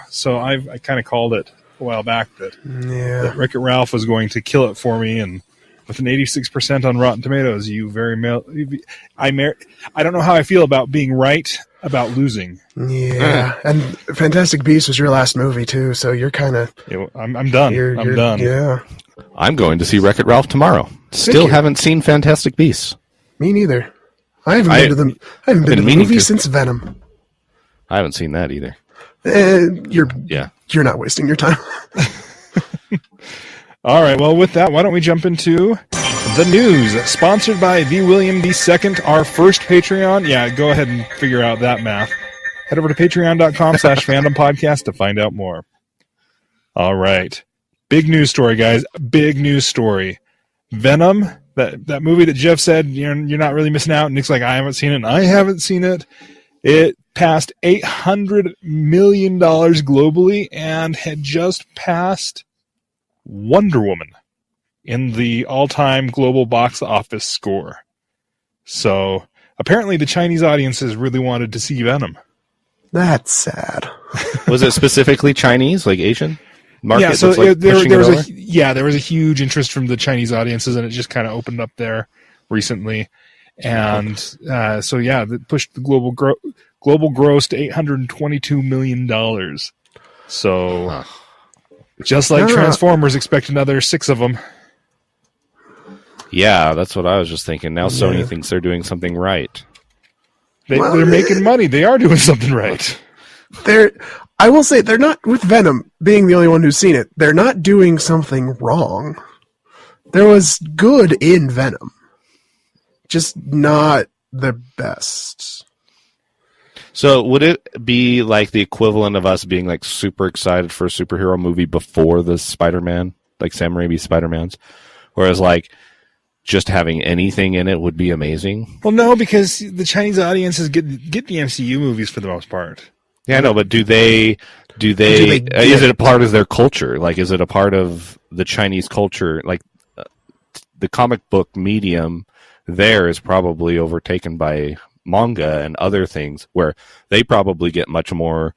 So I kind of called it a while back that Wreck-It Ralph was going to kill it for me, and with an 86% on Rotten Tomatoes, I don't know how I feel about being right about losing. Yeah, and Fantastic Beasts was your last movie too, so you're kind of. I'm done. I'm done. Yeah, I'm going to see Wreck-It Ralph tomorrow. Still haven't seen Fantastic Beasts. Me neither. I haven't been to the movie since Venom. I haven't seen that either. You're not wasting your time. All right, well, with that, why don't we jump into the news, sponsored by the William II, our first Patreon. Yeah, go ahead and figure out that math. Head over to patreon.com/fandompodcast to find out more. All right. Big news story, guys. Big news story. Venom, that movie that Jeff said you're not really missing out. Nick's like, I haven't seen it, and I haven't seen it. It passed $800 million globally and had just passed Wonder Woman in the all-time global box office score. So apparently the Chinese audiences really wanted to see Venom. That's sad. Was it specifically Chinese, like Asian market? Yeah, so there was a huge interest from the Chinese audiences, and it just kind of opened up there recently. And that pushed the global gross to $822 million. So just like Transformers, expect another 6 of them. Yeah, that's what I was just thinking. Now Sony thinks they're doing something right. They're making money. They are doing something right. I will say, they're not, with Venom being the only one who's seen it, they're not doing something wrong. There was good in Venom. Just not the best. So would it be like the equivalent of us being like super excited for a superhero movie before the Spider-Man, like Sam Raimi's Spider-Mans? Whereas like just having anything in it would be amazing? Well, no, because the Chinese audiences get the MCU movies for the most part. Yeah, I know, but do they is it a part of their culture? Like, is it a part of the Chinese culture? Like, the comic book medium there is probably overtaken by manga and other things, where they probably get much more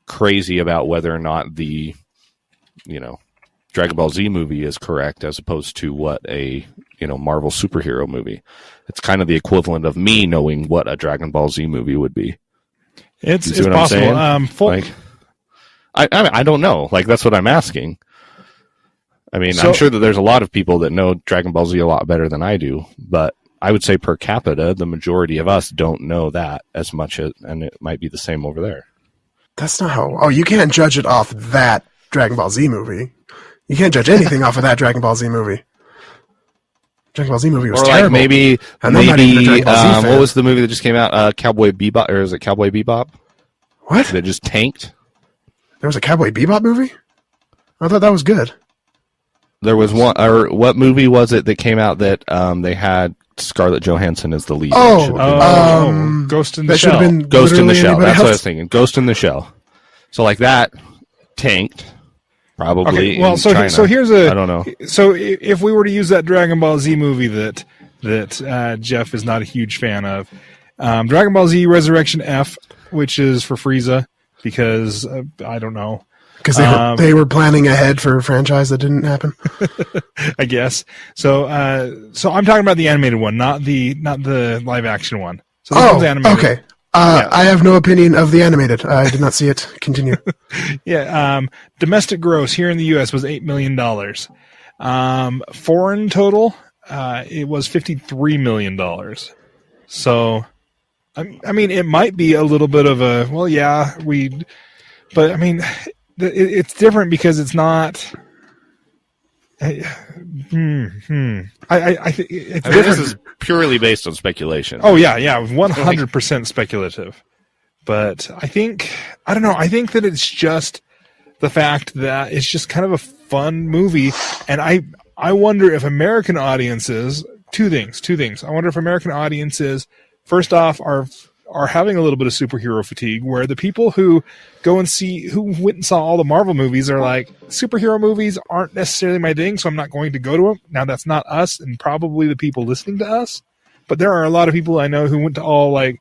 crazy about whether or not the, Dragon Ball Z movie is correct as opposed to what a, Marvel superhero movie. It's kind of the equivalent of me knowing what a Dragon Ball Z movie would be. It's possible. I don't know. Like, that's what I'm asking. I mean, I'm sure that there's a lot of people that know Dragon Ball Z a lot better than I do, but I would say per capita, the majority of us don't know that as much, and it might be the same over there. That's not how... Oh, you can't judge it off that Dragon Ball Z movie. You can't judge anything off of that Dragon Ball Z movie. Dragon Ball Z movie was terrible. Like maybe what was the movie that just came out? Cowboy Bebop, or is it Cowboy Bebop? What? That just tanked? There was a Cowboy Bebop movie? I thought that was good. There was one, or what movie was it that came out that they had Scarlett Johansson as the lead? Ghost in the Shell. Ghost in the Shell. That's what I was thinking. Ghost in the Shell. So like that tanked. Probably. Okay, well, so here's I don't know. So if we were to use that Dragon Ball Z movie that Jeff is not a huge fan of, Dragon Ball Z Resurrection F, which is for Frieza, because I don't know. Because they were planning ahead for a franchise that didn't happen. I guess. So I'm talking about the animated one, not the live action one. So this one's animated. Okay. I have no opinion of the animated. I did not see it. Continue. Yeah. Domestic gross here in the U.S. was $8 million. Foreign total, it was $53 million. So, I mean, it might be a little bit of a, well, yeah, but I mean, it's different because it's not. I think it's different. This is purely based on speculation. Oh yeah, 100% speculative. But I think that it's just the fact that it's just kind of a fun movie, and I wonder if American audiences, two things. I wonder if American audiences, first off, are having a little bit of superhero fatigue, where the people who went and saw all the Marvel movies are like, superhero movies aren't necessarily my thing, so I'm not going to go to them. Now, that's not us and probably the people listening to us, but there are a lot of people I know who went to all like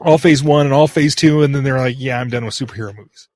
all phase 1 and all phase 2, and then they're like, yeah, I'm done with superhero movies.